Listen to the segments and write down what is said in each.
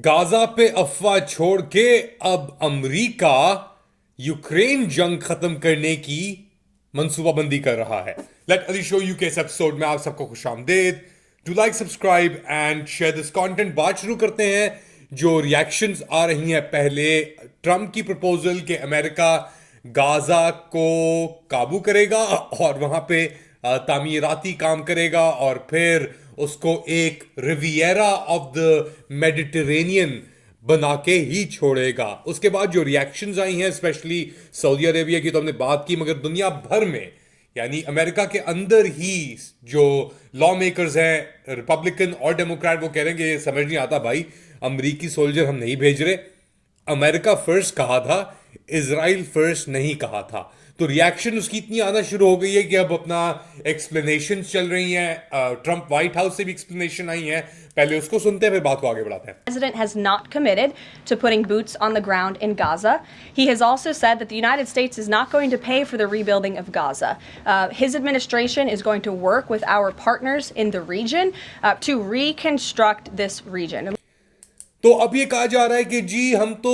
Gaza पे अफवाह छोड़ के अब अमेरिका यूक्रेन जंग खत्म करने की मंसूबाबंदी कर रहा है। लेट अली शो यू के इस एपिसोड में आप सबको खुश आमदेद। Do like, subscribe and share this content. बात शुरू करते हैं जो रिएक्शंस आ रही हैं। पहले ट्रम्प की प्रपोजल कि अमेरिका गाजा को काबू करेगा और वहां पे तामीराती काम करेगा और फिर उसको एक रिवियरा ऑफ द मेडिटेरेनियन बना के ही छोड़ेगा। उसके बाद जो रिएक्शंस आई हैं स्पेशली सऊदी अरेबिया की तो हमने बात की, मगर दुनिया भर में यानी अमेरिका के अंदर ही जो लॉ मेकर्स हैं रिपब्लिकन और डेमोक्रेट वो कह रहे हैं कि ये समझ नहीं आता भाई, अमरीकी सोल्जर हम नहीं भेज रहे। अमेरिका फर्स्ट कहा था, इजराइल फर्स्ट नहीं कहा था। तो रिएक्शन उसकी इतनी आना शुरू हो गई है कि अब अपना एक्सप्लेनेशन चल रही हैं। ट्रम्प व्हाइट हाउस से भी एक्सप्लेनेशन आई है। पहले उसको सुनते हैं फिर बात को आगे बढ़ाते हैं। President has not committed to putting boots on the ground in Gaza. He has also said that the United States is not going to pay for the rebuilding of Gaza. His administration is going to work with our partners in the region to reconstruct this region. तो अब ये कहा जा रहा है कि जी हम तो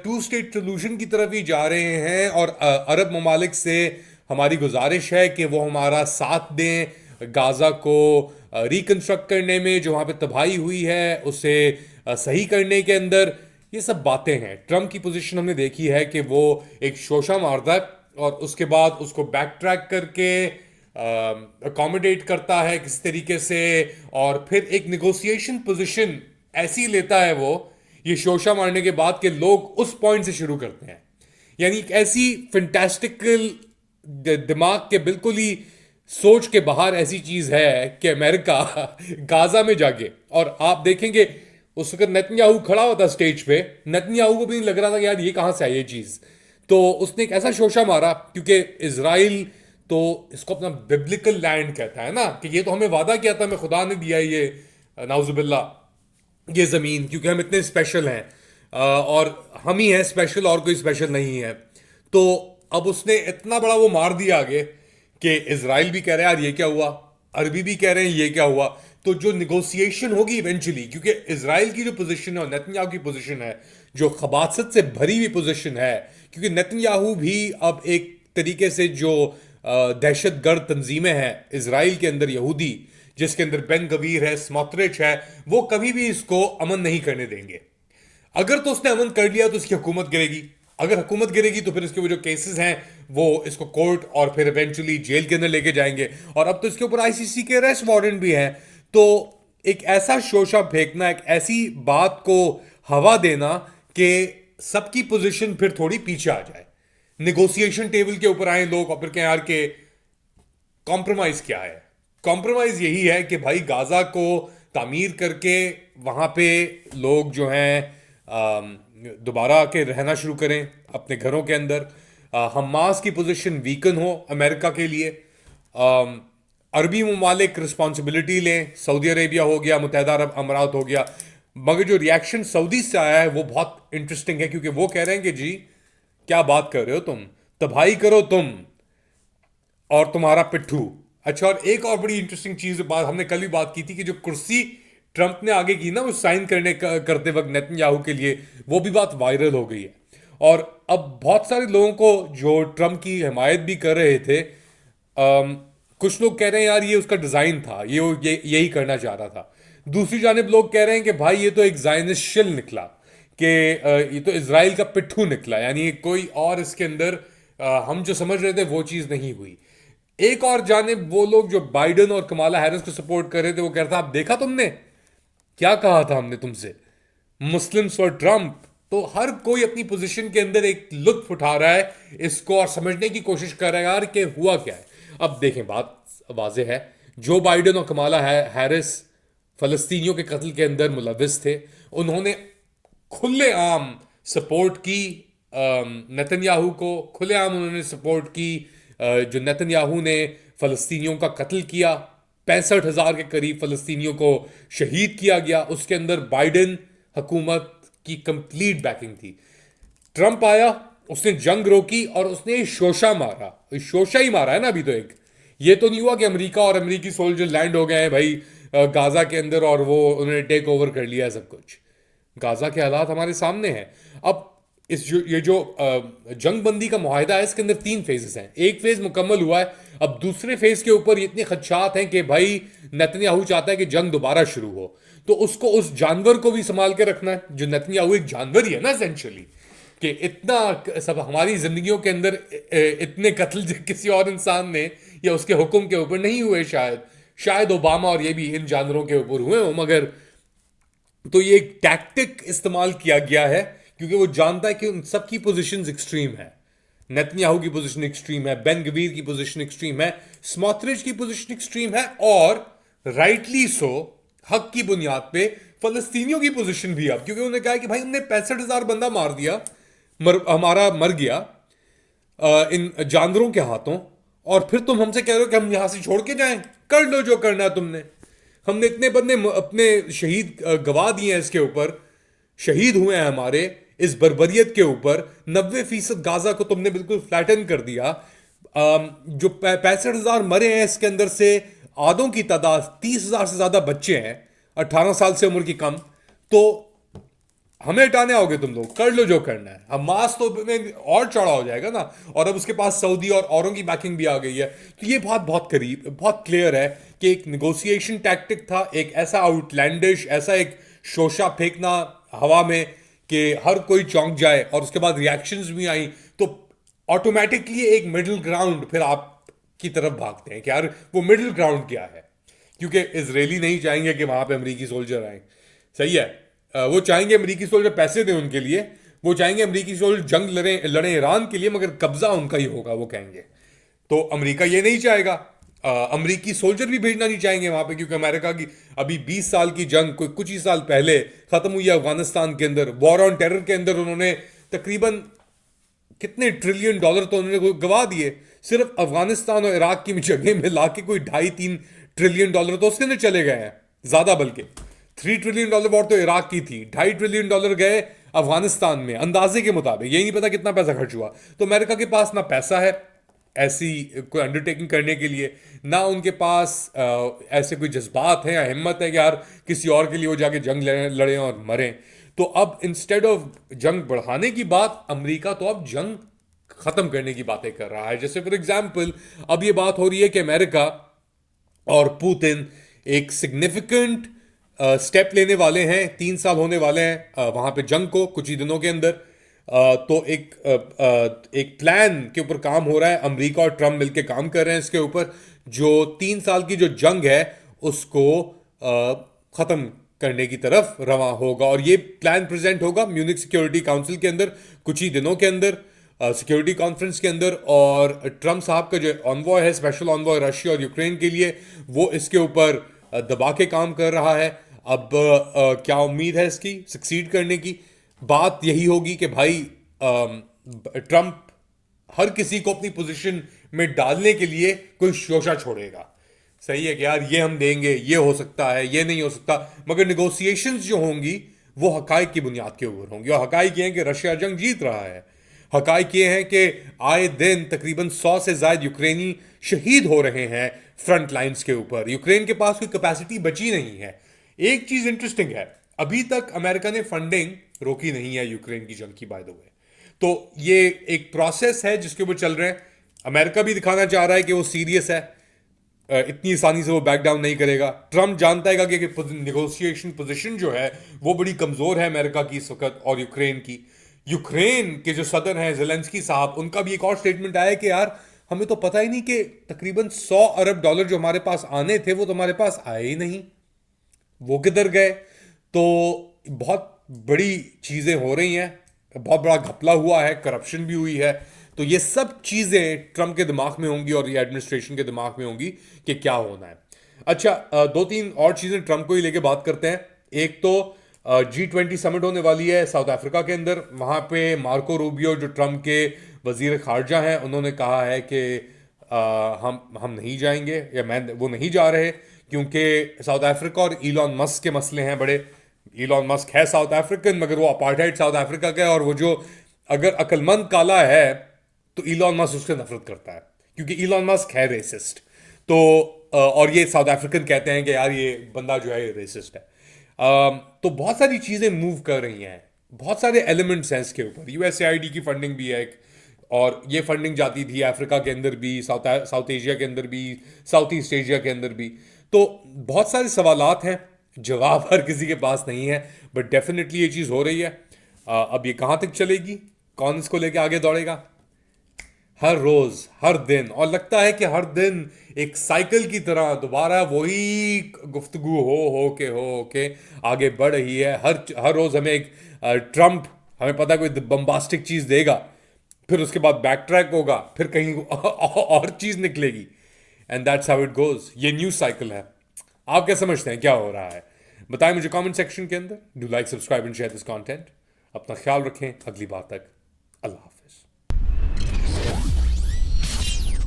टू स्टेट सोल्यूशन की तरफ ही जा रहे हैं और अरब ममालिक से हमारी गुजारिश है कि वो हमारा साथ दें गाजा को रिकंस्ट्रक्ट करने में, जो वहाँ पे तबाही हुई है उसे सही करने के अंदर। ये सब बातें हैं। ट्रम्प की पोजीशन हमने देखी है कि वो एक शोशा मारता है और उसके बाद उसको बैक ट्रैक करके अकोमोडेट करता है किसी तरीके से और फिर एक निगोसिएशन पोजीशन ऐसी लेता है वो, ये शोशा मारने के बाद के लोग उस पॉइंट से शुरू करते हैं। यानी एक ऐसी फैंटास्टिकल दिमाग के बिल्कुल ही सोच के बाहर ऐसी चीज है कि अमेरिका गाजा में जाके, और आप देखेंगे उस वक्त नेतन्याहू खड़ा होता स्टेज पे, नेतन्याहू को भी नहीं लग रहा था कि यार ये कहां से आई ये चीज। तो उसने एक ऐसा शोशा मारा, क्योंकि इजराइल तो इसको अपना बिब्लिकल लैंड कहता है ना, कि ये तो हमें वादा किया था, हमें खुदा ने दिया ये नाउजुबिल्ला ये ज़मीन, क्योंकि हम इतने स्पेशल हैं और हम ही हैं स्पेशल और कोई स्पेशल नहीं है। तो अब उसने इतना बड़ा वो मार दिया आगे कि इजराइल भी कह रहे हैं यार ये क्या हुआ, अरबी भी कह रहे हैं ये क्या हुआ। तो जो निगोसिएशन होगी इवेंचुअली, क्योंकि इजराइल की जो पोजीशन है और नेतन्याहू की पोजीशन है जो खबासत से भरी हुई पोजीशन है, क्योंकि नेतन्याहू भी अब एक तरीके से जो दहशत गर्द तंजीमें हैं इजराइल के अंदर यहूदी, जिसके अंदर बेन गवीर है, स्मोत्रिच है, वो कभी भी इसको अमन नहीं करने देंगे। अगर तो उसने अमन कर लिया तो इसकी हुकूमत गिरेगी, अगर हुकूमत गिरेगी तो फिर इसके वो जो केसेस हैं वो इसको कोर्ट और फिर इवेंचुअली जेल के अंदर लेके जाएंगे। और अब तो इसके ऊपर आईसीसी के अरेस्ट वारंट भी हैं। तो एक ऐसा शोशा फेंकना, एक ऐसी बात को हवा देना कि सबकी पोजीशन फिर थोड़ी पीछे आ जाए, निगोसिएशन टेबल के ऊपर आए लोग और फिर कहें यार के कॉम्प्रोमाइज क्या है। कॉम्प्रोमाइज यही है कि भाई गाजा को तामीर करके वहां पे लोग जो हैं दोबारा के रहना शुरू करें अपने घरों के अंदर। हमास की पोजीशन वीकन हो अमेरिका के लिए। अरबी ममालिक रिस्पॉन्सिबिलिटी लें, सऊदी अरेबिया हो गया, मुत्तहिदा अरब अमारात हो गया। मगर जो रिएक्शन सऊदी से आया है वो बहुत इंटरेस्टिंग है, क्योंकि वो कह रहे हैं कि जी क्या बात कर रहे हो तुम, तबाही करो तुम और तुम्हारा पिट्ठू। अच्छा, और एक और बड़ी इंटरेस्टिंग चीज बात हमने कल भी बात की थी कि जो कुर्सी ट्रंप ने आगे की ना वो साइन करते वक्त नेतन्याहू के लिए, वो भी बात वायरल हो गई है। और अब बहुत सारे लोगों को जो ट्रंप की हिमायत भी कर रहे थे, कुछ लोग कह रहे हैं यार ये उसका डिजाइन था, ये यही करना चाह रहा था। दूसरी जानिब लोग कह रहे हैं कि भाई ये तो एक जायनिस्ट शिल निकला, कि ये तो इजराइल का पिट्ठू निकला, यानी कोई और इसके अंदर हम जो समझ रहे थे वो चीज नहीं हुई। एक और जानिब वो लोग जो बाइडेन और कमाला हैरिस को सपोर्ट कर रहे थे वो कह रहा था आप देखा तुमने क्या कहा था हमने तुमसे, मुस्लिम्स फॉर ट्रंप। तो हर कोई अपनी पोजीशन के अंदर एक लुत्फ उठा रहा है इसको और समझने की कोशिश कर रहा है यार कि हुआ क्या है। अब देखें बात वाजे है, जो बाइडेन और कमाला हैरिस फलस्तीनियों के कत्ल के अंदर मुलविस थे, उन्होंने खुलेआम सपोर्ट की नेतन्याहू को, खुलेआम उन्होंने सपोर्ट की जो नेतन्याहू ने फलस्तीनियों का कत्ल किया, 65,000 के करीब फलस्तीनियों को शहीद किया गया, उसके अंदर बाइडेन हुकूमत की कंप्लीट बैकिंग थी। ट्रंप आया, उसने जंग रोकी और उसने शोशा मारा, शोशा ही मारा है ना अभी तो। एक ये तो नहीं हुआ कि अमेरिका और अमेरिकी सोल्जर लैंड हो गए हैं भाई गाजा के अंदर और वो उन्होंने टेक ओवर कर लिया है सब कुछ। गाजा के हालात हमारे सामने हैं। अब ये जो जंग बंदी का मुआहिदा है, इसके अंदर 3 फेजेस हैं। एक फेज मुकम्मल हुआ है, अब दूसरे फेज के ऊपर इतने खदशात हैं कि भाई नेतन्याहू चाहता है कि जंग दोबारा शुरू हो, तो उसको उस जानवर को भी संभाल के रखना है। जो नेतन्याहू एक जानवर ही है ना एसेंशियली, कि इतना सब हमारी जिंदगियों के अंदर इतने कत्ल किसी और इंसान ने या उसके हुक्म के ऊपर नहीं हुए। शायद ओबामा और ये भी इन जानवरों के ऊपर हुए हो, मगर तो ये एक टैक्टिक इस्तेमाल किया गया है, क्योंकि वो जानता है कि उन सबकी पोजीशंस एक्सट्रीम है। नेतन्याहू की पोजीशन एक्सट्रीम है, बेन गवीर की पोजीशन एक्सट्रीम है, स्मोट्रिच की पोजीशन एक्सट्रीम है, और राइटली सो हक की बुनियाद पे फलस्तीनियों की पोजीशन भी। अब क्योंकि उन्होंने कहा कि भाई हमने 65,000 बंदा मार दिया, हमारा मर गया इन जानवरों के हाथों, और फिर तुम हमसे कह रहे हो कि हम यहां से छोड़ के जाएं। कर लो जो करना है तुमने। हमने इतने बंदे अपने शहीद गवा दिए हैं, इसके ऊपर शहीद हुए हैं हमारे इस बर्बरियत के ऊपर। 90% गाजा को तुमने बिल्कुल फ्लैटन कर दिया। जो 65,000 मरे हैं, इसके अंदर से आधों की तादाद 30,000 से ज्यादा बच्चे हैं 18 साल से उम्र की कम। तो हमें हटाने आओगे तुम लोग, कर लो जो करना है। हमास तो में और चौड़ा हो जाएगा ना, और अब उसके पास सऊदी और औरों की बैकिंग भी आ गई है। तो ये बात बहुत करीब, बहुत क्लियर है कि एक निगोशिएशन टैक्टिक था, एक ऐसा आउटलैंडिश, ऐसा एक शोशा फेंकना हवा में कि हर कोई चौंक जाए, और उसके बाद रिएक्शंस भी आई, तो ऑटोमेटिकली एक मिडिल ग्राउंड फिर आप की तरफ भागते हैं कि यार वो मिडिल ग्राउंड क्या है। क्योंकि इजरायली नहीं चाहेंगे कि वहां पे अमेरिकी सोल्जर आए, सही है। वो चाहेंगे अमेरिकी सोल्जर पैसे दें उनके लिए, वो चाहेंगे अमेरिकी सोल्जर जंग लड़े ईरान के लिए, मगर कब्जा उनका ही होगा वो कहेंगे। तो अमेरिका ये नहीं चाहेगा। अमेरिकी सोल्जर भी भेजना नहीं चाहेंगे वहां पे, क्योंकि अमेरिका की अभी 20 साल की जंग कोई कुछ ही साल पहले खत्म हुई है अफगानिस्तान के अंदर। वॉर ऑन टेरर के अंदर उन्होंने तकरीबन कितने ट्रिलियन डॉलर तो उन्होंने गवा दिए। सिर्फ अफगानिस्तान और इराक की जगह में लाके कोई 2.5-3 ट्रिलियन डॉलर तो उसके अंदर चले गए हैं, ज्यादा बल्कि। $3 ट्रिलियन वॉर तो इराक की थी, $2.5 ट्रिलियन गए अफगानिस्तान में, अंदाजे के मुताबिक। यही नहीं पता कितना पैसा खर्च हुआ। तो अमेरिका के पास ना पैसा है ऐसी कोई अंडरटेकिंग करने के लिए, ना उनके पास ऐसे कोई जज्बात हैं या हिम्मत है कि यार किसी और के लिए वो जाके जंग लड़े और मरें। तो अब इंस्टेड ऑफ जंग बढ़ाने की बात, अमेरिका तो अब जंग खत्म करने की बातें कर रहा है। जैसे फॉर एग्जाम्पल अब ये बात हो रही है कि अमेरिका और पुतिन एक सिग्निफिकेंट स्टेप लेने वाले हैं। 3 साल होने वाले हैं वहां पे जंग को कुछ ही दिनों के अंदर। तो एक प्लान के ऊपर काम हो रहा है, अमेरिका और ट्रम्प मिलकर काम कर रहे हैं इसके ऊपर, जो 3 साल की जो जंग है उसको खत्म करने की तरफ रवां होगा। और ये प्लान प्रेजेंट होगा म्यूनिक सिक्योरिटी काउंसिल के अंदर कुछ ही दिनों के अंदर, सिक्योरिटी कॉन्फ्रेंस के अंदर। और ट्रम्प साहब का जो ऑनवॉय है, स्पेशल ऑनवॉय रशिया और यूक्रेन के लिए, वो इसके ऊपर दबा के काम कर रहा है। अब क्या उम्मीद है इसकी सक्सीड करने की? बात यही होगी कि भाई ट्रम्प हर किसी को अपनी पोजीशन में डालने के लिए कोई शोशा छोड़ेगा। सही है कि यार ये हम देंगे, ये हो सकता है, ये नहीं हो सकता, मगर निगोशिएशंस जो होंगी वो हकाइक की बुनियाद के ऊपर होंगी। और हकाइक ये हैं कि रशिया जंग जीत रहा है। हकाइक ये हैं कि आए दिन तकरीबन 100 से ज्यादा यूक्रेनी शहीद हो रहे हैं फ्रंट लाइन्स के ऊपर। यूक्रेन के पास कोई कैपेसिटी बची नहीं है। एक चीज इंटरेस्टिंग है, अभी तक अमेरिका ने फंडिंग रोकी नहीं है यूक्रेन की जंग की, बाय द वे। तो ये एक प्रोसेस है जिसके ऊपर चल रहे हैं। अमेरिका भी दिखाना चाह रहा है कि वो सीरियस है, इतनी आसानी से वो बैक डाउन नहीं करेगा। ट्रम्प जानता है कि निगोशिएशन पोजीशन जो है वो बड़ी कमजोर है अमेरिका की इस वक्त, और यूक्रेन की। यूक्रेन के जो सदर हैं ज़ेलेंस्की साहब, उनका भी एक और स्टेटमेंट आया कि यार हमें तो पता ही नहीं कि तकरीबन $100 अरब जो हमारे पास आने थे वो तो हमारे पास आए ही नहीं, वो किधर गए। तो बहुत बड़ी चीजें हो रही हैं, बहुत बड़ा घपला हुआ है, करप्शन भी हुई है। तो ये सब चीजें ट्रम्प के दिमाग में होंगी और ये एडमिनिस्ट्रेशन के दिमाग में होंगी कि क्या होना है। अच्छा, 2-3 और चीजें ट्रम्प को ही लेके बात करते हैं। एक तो G20 समिट होने वाली है साउथ अफ्रीका के अंदर। वहां पे मार्को रूबियो जो ट्रम्प के वजीर खारजा हैं, उन्होंने कहा है कि हम नहीं जाएंगे, या वो नहीं जा रहे, क्योंकि साउथ अफ्रीका और इलॉन मस्क के मसले हैं बड़े। इलॉन मस्क है साउथ अफ्रीकन, मगर वो अपार्थाइड साउथ अफ्रीका का है, और वो जो अगर अक्लमंद काला है तो इलॉन मस्क उससे नफरत करता है, क्योंकि इलॉन मस्क है रेसिस्ट। तो और ये साउथ अफ्रीकन कहते हैं कि यार ये बंदा जो है ये रेसिस्ट है। तो बहुत सारी चीज़ें मूव कर रही हैं, बहुत सारे एलिमेंट्स हैं इसके ऊपर। यूएसएआईडी की फंडिंग भी है एक, और ये फंडिंग जाती थी अफ्रीका के अंदर भी, साउथ एशिया के अंदर भी, साउथ ईस्ट एशिया के अंदर भी। तो बहुत सारे सवालात हैं, जवाब हर किसी के पास नहीं है, बट डेफिनेटली ये चीज़ हो रही है। अब ये कहाँ तक चलेगी, कौन इसको लेके आगे दौड़ेगा, हर रोज हर दिन, और लगता है कि हर दिन एक साइकिल की तरह दोबारा वही गुफ्तगू हो के आगे बढ़ रही है। हर रोज हमें एक ट्रम्प, हमें पता है कोई बम्बास्टिक चीज देगा, फिर उसके बाद बैक ट्रैक होगा, फिर कहीं और चीज निकलेगी, and that's how it goes. ये न्यूज साइकिल है। आप क्या समझते हैं क्या हो रहा है, बताएं मुझे कमेंट सेक्शन के अंदर। Do like, subscribe and share this content. अपना ख्याल रखें, अगली बार तक अल्लाह हाफ़िज़।